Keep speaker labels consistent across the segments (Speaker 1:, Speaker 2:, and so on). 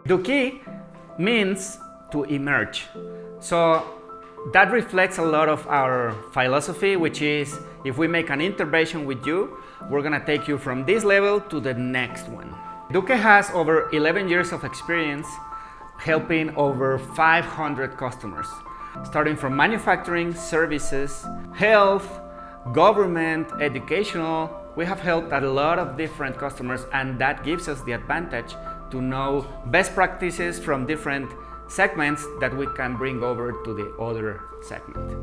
Speaker 1: Dukke means to emerge. So that reflects a lot of our philosophy, which is if we make an intervention with you, we're gonna take you from this level to the next one. Dukke has over 11 years of experience helping over 500 customers, starting from manufacturing, services, health, government, educational. We have helped a lot of different customers, and that gives us the advantage to know best practices from different segments that we can bring over to the other segment.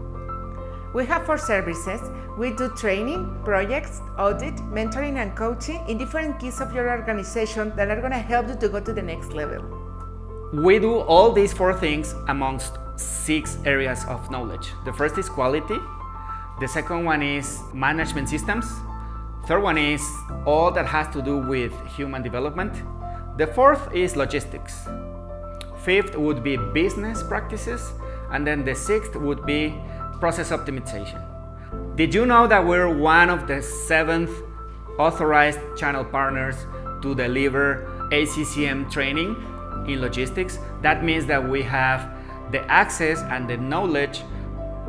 Speaker 2: We have 4 services. We do training, projects, audit, mentoring, and coaching in different keys of your organization that are going to help you to go to the next level.
Speaker 1: We do all these 4 things amongst 6 areas of knowledge. The first is quality. The second one is management systems. Third one is all that has to do with human development. The fourth is logistics. Fifth would be business practices. And then the sixth would be process optimization. Did you know that we're one of the 7th authorized channel partners to deliver ACCM training in logistics? That means that we have the access and the knowledge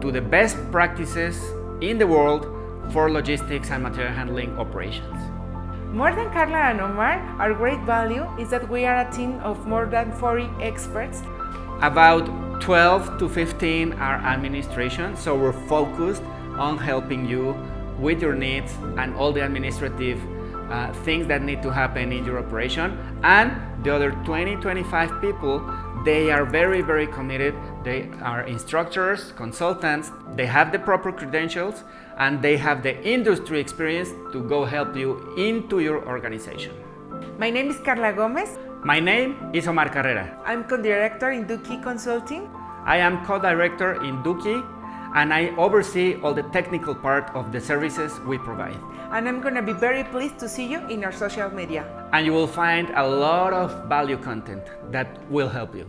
Speaker 1: to the best practices in the world for logistics and material handling operations.
Speaker 2: More than Carla and Omar, our great value is that we are a team of more than 40 experts.
Speaker 1: About 12 to 15 are administration, so we're focused on helping you with your needs and all the administrative things that need to happen in your operation. And the other 20-25 people, they are very, very committed. They are instructors, consultants, they have the proper credentials, and they have the industry experience to go help you into your organization.
Speaker 2: My name is Carla Gomez.
Speaker 1: My name is Omar Carrera.
Speaker 2: I'm co-director in Dukke Consulting.
Speaker 1: I am co-director in Dukke, and I oversee all the technical part of the services we provide.
Speaker 2: And I'm going to be very pleased to see you in our social media.
Speaker 1: And you will find a lot of value content that will help you.